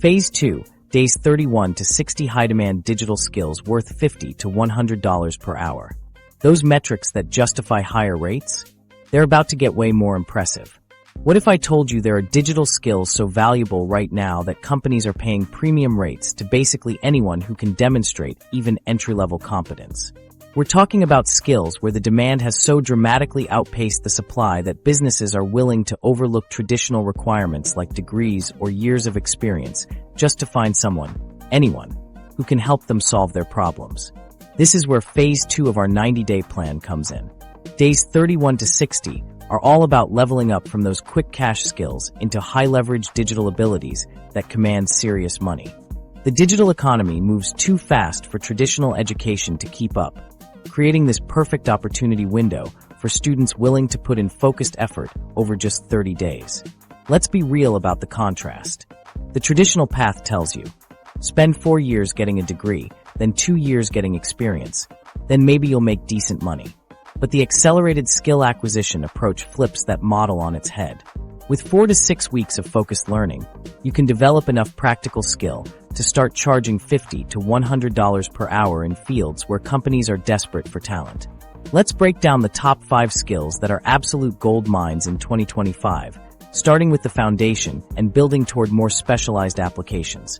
Phase 2, days 31 to 60 high-demand digital skills worth $50 to $100 per hour. Those metrics that justify higher rates? They're about to get way more impressive. What if I told you there are digital skills so valuable right now that companies are paying premium rates to basically anyone who can demonstrate even entry-level competence? We're talking about skills where the demand has so dramatically outpaced the supply that businesses are willing to overlook traditional requirements like degrees or years of experience just to find anyone, who can help them solve their problems. This is where Phase 2 of our 90-day plan comes in. Days 31 to 60 are all about leveling up from those quick cash skills into high-leverage digital abilities that command serious money. The digital economy moves too fast for traditional education to keep up, creating this perfect opportunity window for students willing to put in focused effort over just 30 days. Let's be real about the contrast. The traditional path tells you, spend 4 years getting a degree, then 2 years getting experience, then maybe you'll make decent money. But the accelerated skill acquisition approach flips that model on its head. With 4 to 6 weeks of focused learning, you can develop enough practical skill to start charging $50 to $100 per hour in fields where companies are desperate for talent. Let's break down the top 5 skills that are absolute gold mines in 2025, starting with the foundation and building toward more specialized applications.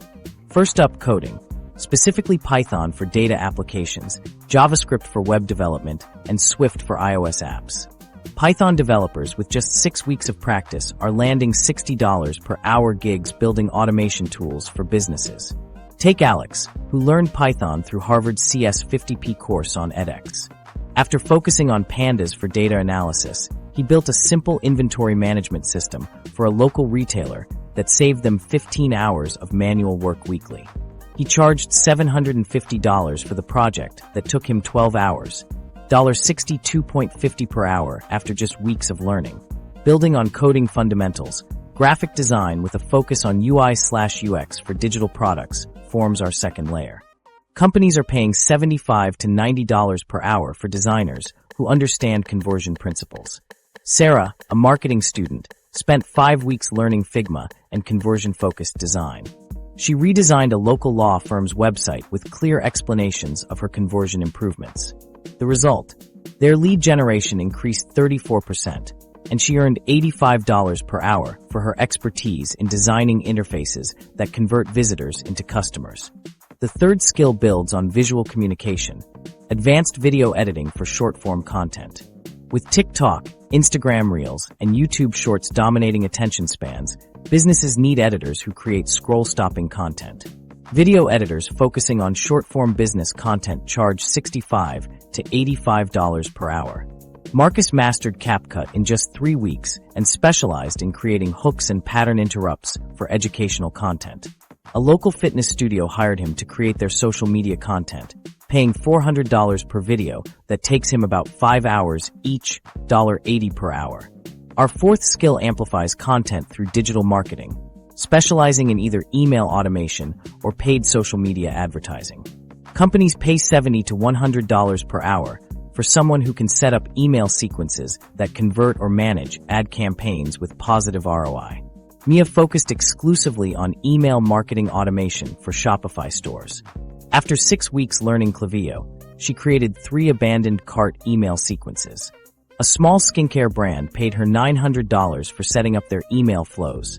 First up, coding. Specifically Python for data applications, JavaScript for web development, and Swift for iOS apps. Python developers with just 6 weeks of practice are landing $60 per hour gigs building automation tools for businesses. Take Alex, who learned Python through Harvard's CS50P course on edX. After focusing on pandas for data analysis, he built a simple inventory management system for a local retailer that saved them 15 hours of manual work weekly. He charged $750 for the project that took him 12 hours, $62.50 per hour after just weeks of learning. Building on coding fundamentals, graphic design with a focus on UI/UX for digital products forms our second layer. Companies are paying $75 to $90 per hour for designers who understand conversion principles. Sarah, a marketing student, spent 5 weeks learning Figma and conversion-focused design. She redesigned a local law firm's website with clear explanations of her conversion improvements. The result? Their lead generation increased 34%, and she earned $85 per hour for her expertise in designing interfaces that convert visitors into customers. The third skill builds on visual communication, advanced video editing for short-form content. With TikTok, Instagram Reels, and YouTube Shorts dominating attention spans, businesses need editors who create scroll-stopping content. Video editors focusing on short-form business content charge $65 to $85 per hour. Marcus mastered CapCut in just 3 weeks and specialized in creating hooks and pattern interrupts for educational content. A local fitness studio hired him to create their social media content, paying $400 per video that takes him about 5 hours each, $80 per hour. Our fourth skill amplifies content through digital marketing, specializing in either email automation or paid social media advertising. Companies pay $70 to $100 per hour for someone who can set up email sequences that convert or manage ad campaigns with positive ROI. Mia focused exclusively on email marketing automation for Shopify stores. After 6 weeks learning Klaviyo, she created 3 abandoned cart email sequences. A small skincare brand paid her $900 for setting up their email flows.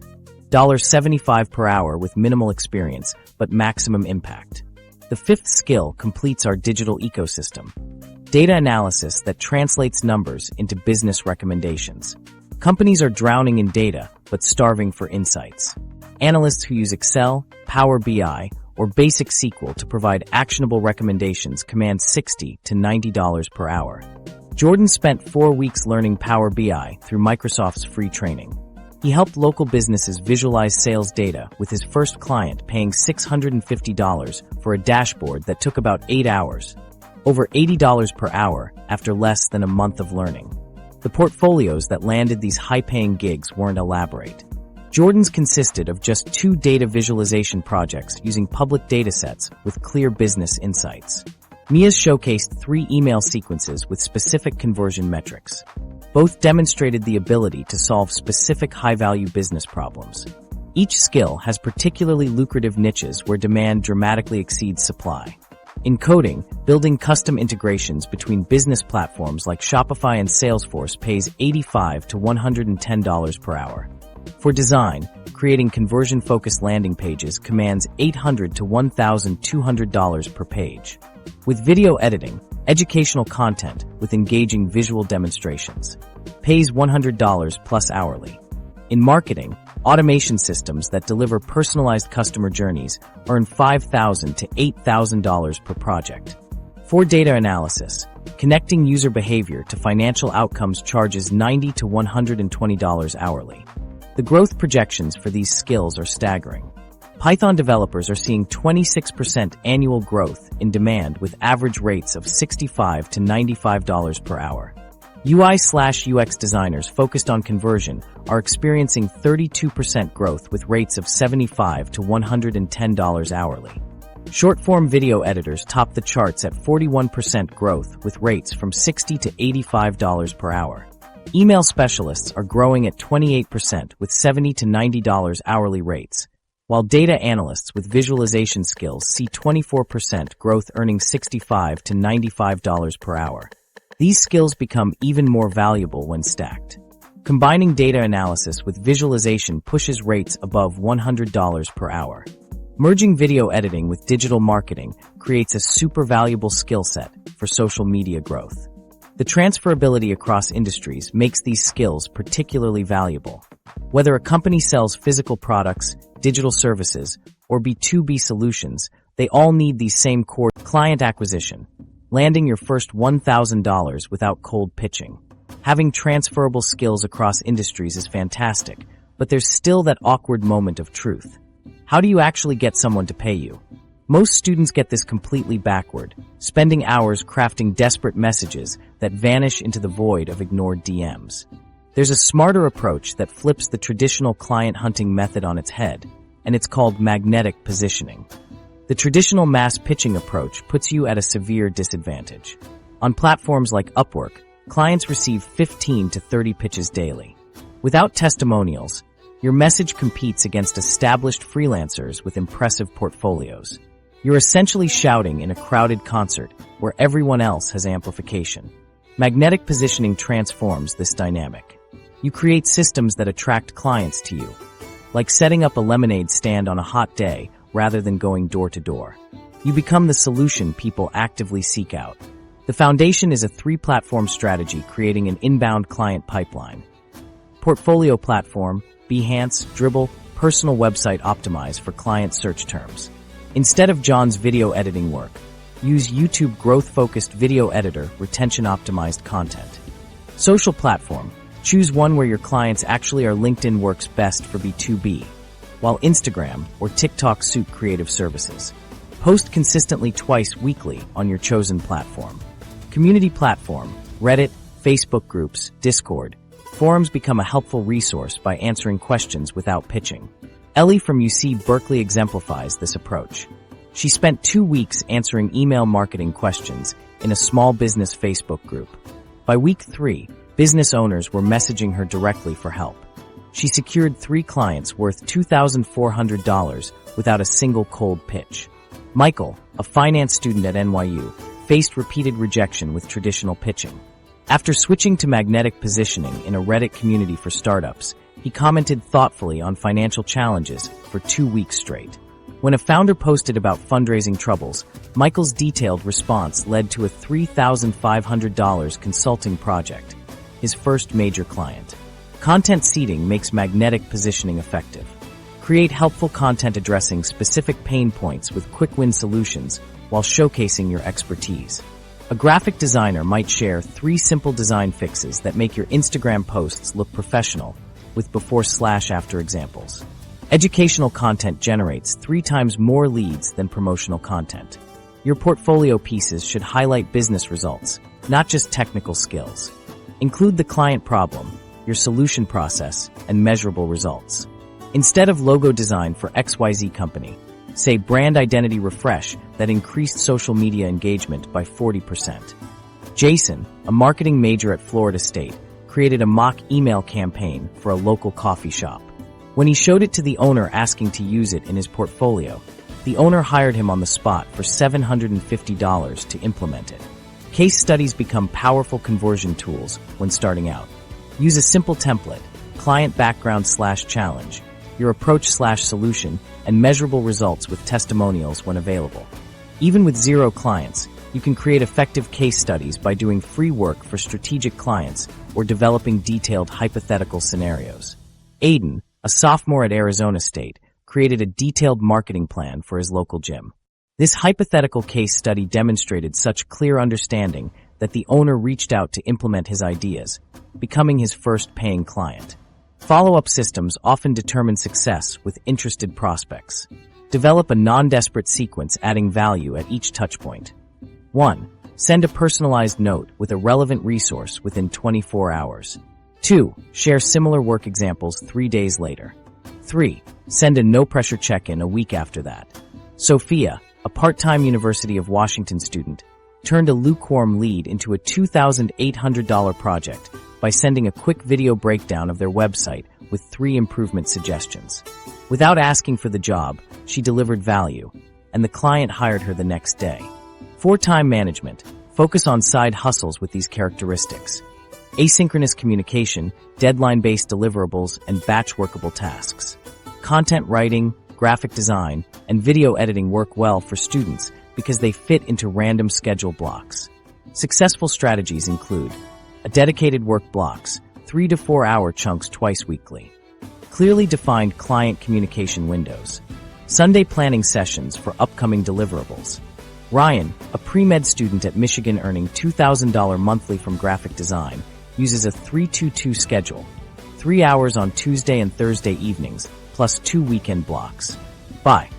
$75 per hour with minimal experience, but maximum impact. The fifth skill completes our digital ecosystem. Data analysis that translates numbers into business recommendations. Companies are drowning in data, but starving for insights. Analysts who use Excel, Power BI, or basic SQL to provide actionable recommendations command $60 to $90 per hour. Jordan spent 4 weeks learning Power BI through Microsoft's free training. He helped local businesses visualize sales data, with his first client paying $650 for a dashboard that took about 8 hours. Over $80 per hour after less than a month of learning. The portfolios that landed these high-paying gigs weren't elaborate. Jordan's consisted of just 2 data visualization projects using public datasets with clear business insights. Mia's showcased 3 email sequences with specific conversion metrics. Both demonstrated the ability to solve specific high-value business problems. Each skill has particularly lucrative niches where demand dramatically exceeds supply. In coding, building custom integrations between business platforms like Shopify and Salesforce pays $85 to $110 per hour. For design, creating conversion-focused landing pages commands $800 to $1,200 per page. With video editing, educational content with engaging visual demonstrations pays $100 plus hourly. In marketing, automation systems that deliver personalized customer journeys earn $5,000 to $8,000 per project. For data analysis, connecting user behavior to financial outcomes charges $90 to $120 hourly. The growth projections for these skills are staggering. Python developers are seeing 26% annual growth in demand with average rates of $65 to $95 per hour. UI/UX designers focused on conversion are experiencing 32% growth with rates of $75 to $110 hourly. Short-form video editors top the charts at 41% growth with rates from $60 to $85 per hour. Email specialists are growing at 28% with $70 to $90 hourly rates, while data analysts with visualization skills see 24% growth earning $65 to $95 per hour. These skills become even more valuable when stacked. Combining data analysis with visualization pushes rates above $100 per hour. Merging video editing with digital marketing creates a super valuable skill set for social media growth. The transferability across industries makes these skills particularly valuable. Whether a company sells physical products, digital services, or B2B solutions, they all need these same core client acquisition, landing your first $1,000 without cold pitching. Having transferable skills across industries is fantastic, but there's still that awkward moment of truth. How do you actually get someone to pay you? Most students get this completely backward, spending hours crafting desperate messages that vanish into the void of ignored DMs. There's a smarter approach that flips the traditional client hunting method on its head, and it's called magnetic positioning. The traditional mass pitching approach puts you at a severe disadvantage. On platforms like Upwork, clients receive 15 to 30 pitches daily. Without testimonials, your message competes against established freelancers with impressive portfolios. You're essentially shouting in a crowded concert where everyone else has amplification. Magnetic positioning transforms this dynamic. You create systems that attract clients to you, like setting up a lemonade stand on a hot day rather than going door to door. You become the solution people actively seek out. The foundation is a 3-platform strategy creating an inbound client pipeline. Portfolio platform, Behance, Dribble, personal website optimized for client search terms. Instead of John's video editing work, use YouTube growth-focused video editor, retention-optimized content. Social platform, choose one where your clients actually are. LinkedIn works best for B2B, while Instagram or TikTok suit creative services. Post consistently twice weekly on your chosen platform. Community platform, Reddit, Facebook groups, Discord. Forums become a helpful resource by answering questions without pitching. Ellie from UC Berkeley exemplifies this approach. She spent 2 weeks answering email marketing questions in a small business Facebook group. By week 3, business owners were messaging her directly for help. She secured 3 clients worth $2,400 without a single cold pitch. Michael, a finance student at NYU, faced repeated rejection with traditional pitching. After switching to magnetic positioning in a Reddit community for startups, he commented thoughtfully on financial challenges for 2 weeks straight. When a founder posted about fundraising troubles, Michael's detailed response led to a $3,500 consulting project, his first major client. Content seeding makes magnetic positioning effective. Create helpful content addressing specific pain points with quick-win solutions while showcasing your expertise. A graphic designer might share 3 simple design fixes that make your Instagram posts look professional, with before/after examples. Educational content generates 3 times more leads than promotional content. Your portfolio pieces should highlight business results, not just technical skills. Include the client problem, your solution process, and measurable results. Instead of logo design for XYZ company, say brand identity refresh that increased social media engagement by 40%. Jason, a marketing major at Florida State, created a mock email campaign for a local coffee shop. When he showed it to the owner asking to use it in his portfolio, the owner hired him on the spot for $750 to implement it. Case studies become powerful conversion tools when starting out. Use a simple template, client background/challenge, your approach/solution, and measurable results with testimonials when available. Even with 0 clients, you can create effective case studies by doing free work for strategic clients or developing detailed hypothetical scenarios. Aiden, a sophomore at Arizona State, created a detailed marketing plan for his local gym. This hypothetical case study demonstrated such clear understanding that the owner reached out to implement his ideas, becoming his first paying client. Follow-up systems often determine success with interested prospects. Develop a non-desperate sequence adding value at each touchpoint. 1. Send a personalized note with a relevant resource within 24 hours. 2. Share similar work examples 3 days later. 3. Send a no-pressure check-in a week after that. Sophia, a part-time University of Washington student, turned a lukewarm lead into a $2,800 project by sending a quick video breakdown of their website with 3 improvement suggestions. Without asking for the job, she delivered value, and the client hired her the next day. 4. Time management. Focus on side hustles with these characteristics. Asynchronous communication, deadline-based deliverables, and batch-workable tasks. Content writing, graphic design, and video editing work well for students because they fit into random schedule blocks. Successful strategies include a dedicated work blocks, 3 to 4 hour chunks twice weekly. Clearly defined client communication windows. Sunday planning sessions for upcoming deliverables. Ryan, a pre-med student at Michigan earning $2,000 monthly from graphic design, uses a 3-2-2 schedule, 3 hours on Tuesday and Thursday evenings, plus 2 weekend blocks. By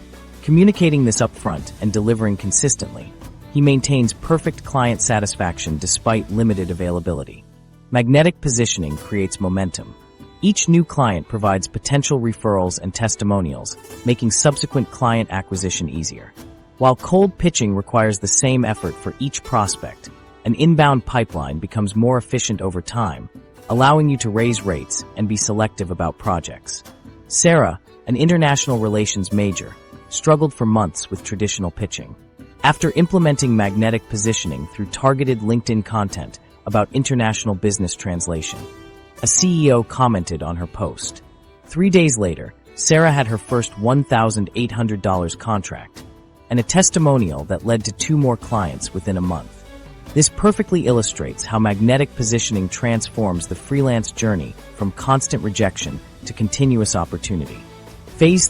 communicating this upfront and delivering consistently, he maintains perfect client satisfaction despite limited availability. Magnetic positioning creates momentum. Each new client provides potential referrals and testimonials, making subsequent client acquisition easier. While cold pitching requires the same effort for each prospect, an inbound pipeline becomes more efficient over time, allowing you to raise rates and be selective about projects. Sarah, an international relations major, struggled for months with traditional pitching. After implementing magnetic positioning through targeted LinkedIn content about international business translation, a CEO commented on her post. 3 days later, Sarah had her first $1,800 contract, and a testimonial that led to 2 more clients within a month. This perfectly illustrates how magnetic positioning transforms the freelance journey from constant rejection to continuous opportunity. Phase